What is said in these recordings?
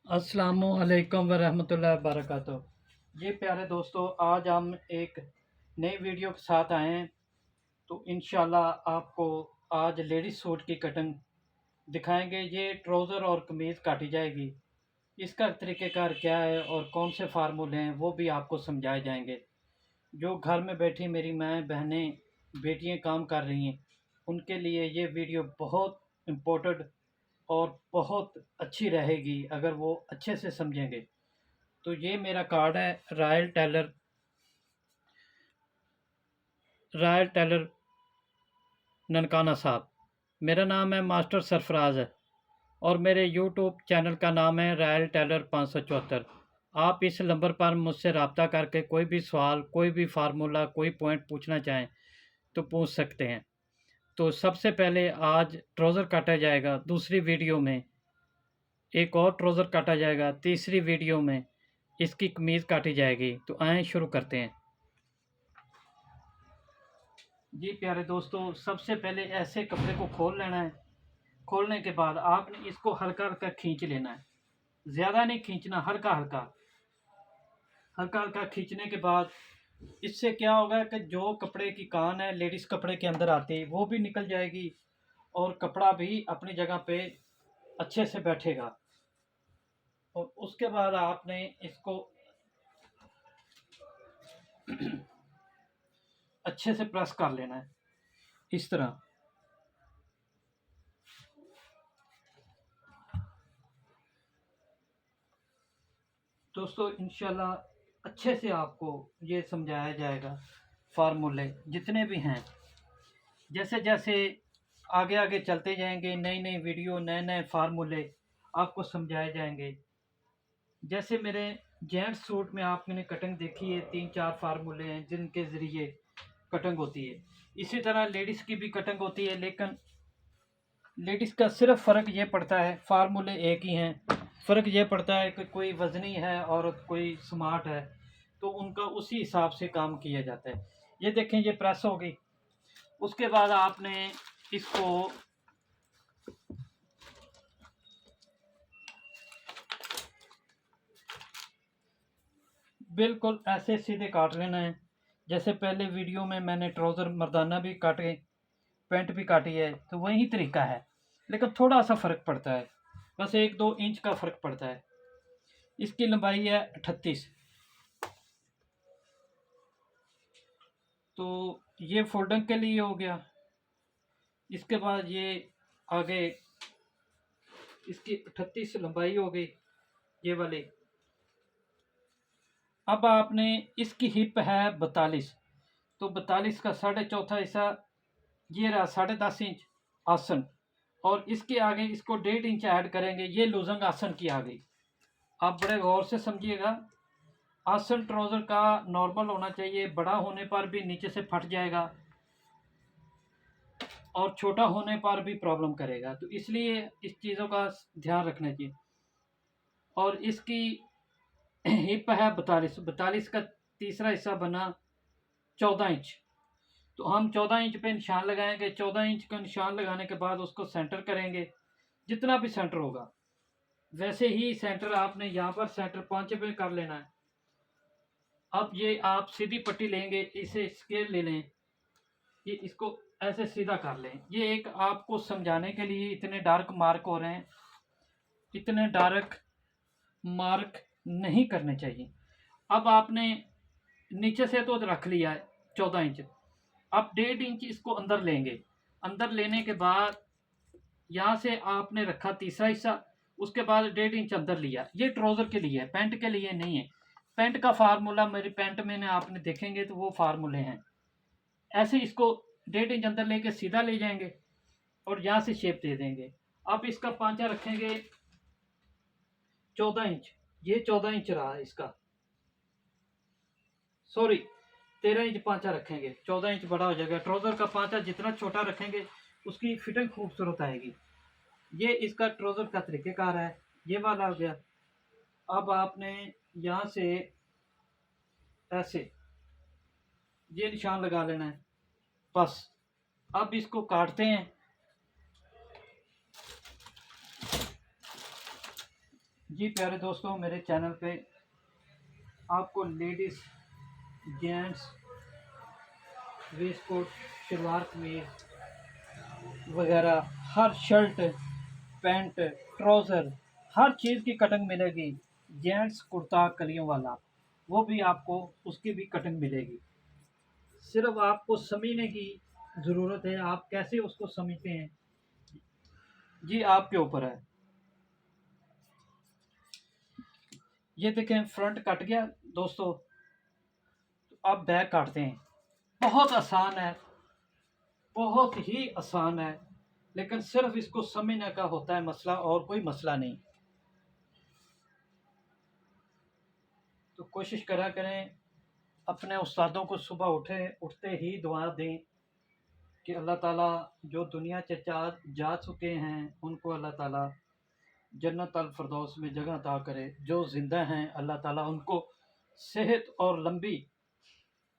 अस्सलामुअलैकुम वरहमतुल्लाहि वबरकातुहू। जी प्यारे दोस्तों, आज हम एक नई वीडियो के साथ आए हैं। तो इंशाल्लाह आपको आज लेडीज़ सूट की कटिंग दिखाएंगे। ये ट्राउज़र और कमीज़ काटी जाएगी। इसका तरीक़ेकार क्या है और कौन से फार्मूले हैं वो भी आपको समझाए जाएंगे। जो घर में बैठी मेरी माएँ बहनें बेटियाँ काम कर रही हैं, उनके लिए ये वीडियो बहुत इम्पोर्टेंट और बहुत अच्छी रहेगी अगर वो अच्छे से समझेंगे। तो ये मेरा कार्ड है रॉयल टेलर ननकाना साहब। मेरा नाम है मास्टर सरफराज है और मेरे यूट्यूब चैनल का नाम है रॉयल टेलर 574। आप इस नंबर पर मुझसे रब्ता करके कोई भी सवाल, कोई भी फार्मूला, कोई पॉइंट पूछना चाहें तो पूछ सकते हैं। तो सबसे पहले आज ट्राउज़र काटा जाएगा, दूसरी वीडियो में एक और ट्राउज़र काटा जाएगा, तीसरी वीडियो में इसकी कमीज़ काटी जाएगी। तो आएँ शुरू करते हैं। जी प्यारे दोस्तों, सबसे पहले ऐसे कपड़े को खोल लेना है। खोलने के बाद आपने इसको हल्का हल्का खींच लेना है, ज़्यादा नहीं खींचना, हल्का हल्का हल्का हल्का खींचने के बाद इससे क्या होगा कि जो कपड़े की कान है लेडीज़ कपड़े के अंदर आती है वो भी निकल जाएगी और कपड़ा भी अपनी जगह पे अच्छे से बैठेगा। और उसके बाद आपने इसको अच्छे से प्रेस कर लेना है इस तरह। दोस्तों इंशाल्लाह अच्छे से आपको ये समझाया जाएगा। फार्मूले जितने भी हैं, जैसे जैसे आगे आगे चलते जाएंगे, नई नई वीडियो, नए नए फार्मूले आपको समझाए जाएंगे। जैसे मेरे जेंट्स सूट में आपने कटिंग देखी है, 3-4 फार्मूले हैं जिनके ज़रिए कटिंग होती है। इसी तरह लेडीज़ की भी कटिंग होती है, लेकिन लेडीज़ का सिर्फ फ़र्क ये पड़ता है, फार्मूले एक ही हैं। फ़र्क ये पड़ता है कि कोई वज़नी है और कोई स्मार्ट है, तो उनका उसी हिसाब से काम किया जाता है। ये देखें, ये प्रेस हो गई। उसके बाद आपने इसको बिल्कुल ऐसे सीधे काट लेना है। जैसे पहले वीडियो में मैंने ट्राउज़र मर्दाना भी काटे, पैंट भी काटी है, तो वही तरीका है, लेकिन थोड़ा सा फ़र्क पड़ता है, बस 1-2 इंच का फ़र्क पड़ता है। इसकी लंबाई है 38। तो ये फोल्डिंग के लिए हो गया। इसके बाद ये आगे इसकी 38 लंबाई हो गई, ये वाली। अब आपने इसकी हिप है 42, तो 42 का 4.5 हिस्सा ये रहा 10.5 इंच आसन, और इसके आगे इसको 1.5 इंच ऐड करेंगे, ये लूजंग आसन की आ गई। आप बड़े गौर से समझिएगा। आसन ट्राउज़र का नॉर्मल होना चाहिए, बड़ा होने पर भी नीचे से फट जाएगा और छोटा होने पर भी प्रॉब्लम करेगा, तो इसलिए इस चीज़ों का ध्यान रखना चाहिए। और इसकी हिप है 42 का तीसरा हिस्सा बना 14 इंच। तो हम 14 इंच पे निशान लगाएंगे। 14 इंच का निशान लगाने के बाद उसको सेंटर करेंगे, जितना भी सेंटर होगा वैसे ही सेंटर आपने यहाँ पर सेंटर 5 पे कर लेना है। अब ये आप सीधी पट्टी लेंगे, इसे स्केल ले लें, ये इसको ऐसे सीधा कर लें। ये एक आपको समझाने के लिए इतने डार्क मार्क हो रहे हैं, इतने डार्क मार्क नहीं करने चाहिए। अब आपने नीचे से तो रख लिया है 14 इंच, अब 1.5 इंच इसको अंदर लेंगे। अंदर लेने के बाद यहाँ से आपने रखा तीसरा हिस्सा, उसके बाद 1.5 इंच अंदर लिया। ये ट्राउज़र के लिए है, पैंट के लिए नहीं है। पैंट का फार्मूला मेरी पैंट में आपने देखेंगे तो वो फार्मूले हैं। ऐसे इसको 1.5 इंच अंदर लेके सीधा ले जाएंगे और यहाँ से शेप दे देंगे। अब इसका पांचा रखेंगे 14 इंच, ये 14 इंच रहा इसका, सॉरी 13 इंच पांचा रखेंगे, 14 इंच बड़ा हो जाएगा। ट्राउज़र का पांचा जितना छोटा रखेंगे उसकी फिटिंग खूबसूरत आएगी। ये इसका ट्राउज़र का तरीक़ेकार है, ये वाला हो गया। अब आपने यहाँ से ऐसे ये निशान लगा लेना है, बस। अब इसको काटते हैं। जी प्यारे दोस्तों, मेरे चैनल पे आपको ladies, gents, waistcoat, salwar kameez वगैरह हर शर्ट, पैंट, ट्राउज़र हर चीज़ की कटिंग मिलेगी। जेंट्स कुर्ता कलियों वाला, वो भी आपको उसकी भी कटिंग मिलेगी। सिर्फ आपको समझने की ज़रूरत है, आप कैसे उसको समझते हैं, जी आपके ऊपर है। ये देखें, फ्रंट कट गया दोस्तों, तो अब बैक काटते हैं। बहुत आसान है, बहुत ही आसान है, लेकिन सिर्फ इसको समझने का होता है मसला, और कोई मसला नहीं। तो कोशिश करा करें, अपने उस्तादों को सुबह उठते ही दुआ दें कि अल्लाह ताला जो दुनिया से जा चुके हैं उनको अल्लाह ताला जन्नत अल फिरदौस में जगह अता करे। जो ज़िंदा हैं अल्लाह ताला उनको सेहत और लंबी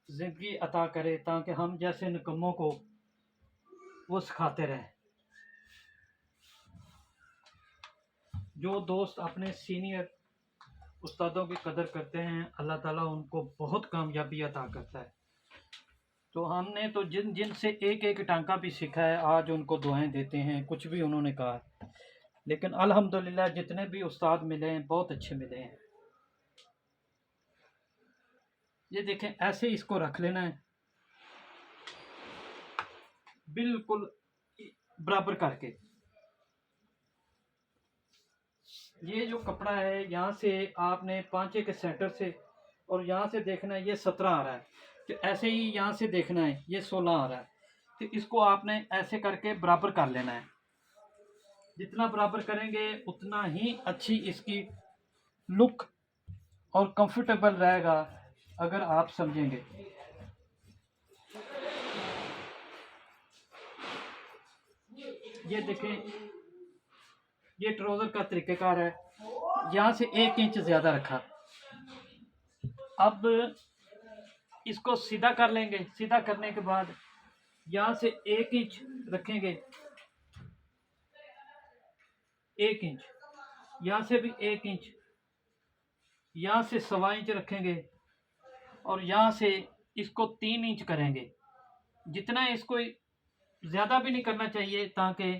ज़िंदगी अता करे, ताकि हम जैसे निकम्मों को वो सिखाते रहें। जो दोस्त अपने सीनियर उस्तादों की कदर करते हैं, अल्लाह ताला उनको बहुत कामयाबी अता करता है। तो हमने तो जिन से एक एक टांका भी सीखा है, आज उनको दुआएं देते हैं, कुछ भी उन्होंने कहा। लेकिन अल्हम्दुलिल्लाह जितने भी उस्ताद मिले हैं बहुत अच्छे मिले हैं। ये देखें, ऐसे इसको रख लेना है बिल्कुल बराबर करके। ये जो कपड़ा है, यहाँ से आपने 5 के सेंटर से, और यहाँ से देखना है ये 17 आ रहा है, तो ऐसे ही यहाँ से देखना है ये 16 आ रहा है। तो इसको आपने ऐसे करके बराबर कर लेना है। जितना बराबर करेंगे उतना ही अच्छी इसकी लुक और कंफर्टेबल रहेगा, अगर आप समझेंगे। ये देखें, ये ट्राउज़र का तरीक़ेकार है। यहाँ से 1 इंच ज़्यादा रखा। अब इसको सीधा कर लेंगे। सीधा करने के बाद यहाँ से 1 इंच रखेंगे, 1 इंच, यहाँ से भी 1 इंच, यहाँ से 1.25 इंच रखेंगे, और यहाँ से इसको 3 इंच करेंगे। जितना इसको ज़्यादा भी नहीं करना चाहिए ताकि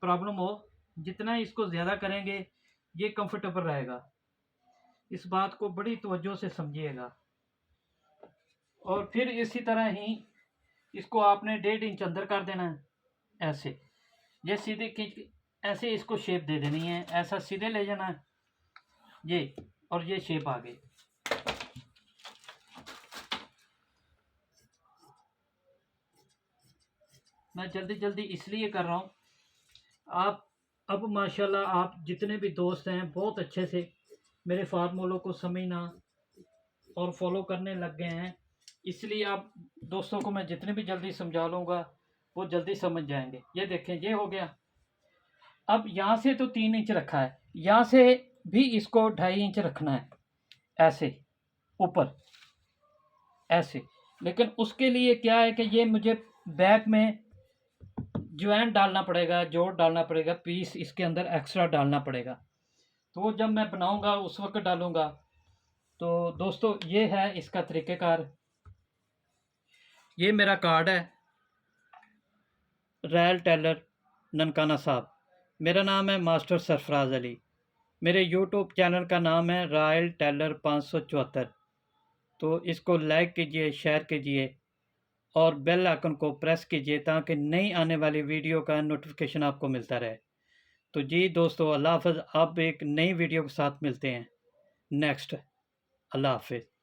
प्रॉब्लम हो, जितना इसको ज़्यादा करेंगे ये कंफर्टेबल रहेगा। इस बात को बड़ी तवज्जो से समझिएगा। और फिर इसी तरह ही इसको आपने 1.5 इंच अंदर कर देना है। ऐसे ये सीधे खींच, ऐसे इसको शेप दे देनी है, ऐसा सीधे ले जाना है ये, और ये शेप आ गई। मैं जल्दी जल्दी इसलिए कर रहा हूँ, आप अब माशाल्लाह आप जितने भी दोस्त हैं बहुत अच्छे से मेरे फार्मूलों को समझना और फॉलो करने लग गए हैं। इसलिए आप दोस्तों को मैं जितने भी जल्दी समझा लूँगा वो जल्दी समझ जाएंगे। ये देखें, ये हो गया। अब यहाँ से तो 3 इंच रखा है, यहाँ से भी इसको 2.5 इंच रखना है, ऐसे ऊपर ऐसे। लेकिन उसके लिए क्या है कि ये मुझे बैक में ज्वाइन डालना पड़ेगा, जोड़ डालना पड़ेगा, पीस इसके अंदर एक्स्ट्रा डालना पड़ेगा। तो वो जब मैं बनाऊंगा उस वक्त डालूंगा। तो दोस्तों ये है इसका तरीक़ेकार। ये मेरा कार्ड है, रॉयल टेलर ननकाना साहब। मेरा नाम है मास्टर सरफराज अली। मेरे यूट्यूब चैनल का नाम है रॉयल टेलर 574। तो इसको लाइक कीजिए, शेयर कीजिए और बेल आइकन को प्रेस कीजिए ताकि नई आने वाली वीडियो का नोटिफिकेशन आपको मिलता रहे। तो जी दोस्तों, अल्लाह हाफ़िज़। अब एक नई वीडियो के साथ मिलते हैं नेक्स्ट। अल्लाह हाफ़िज़।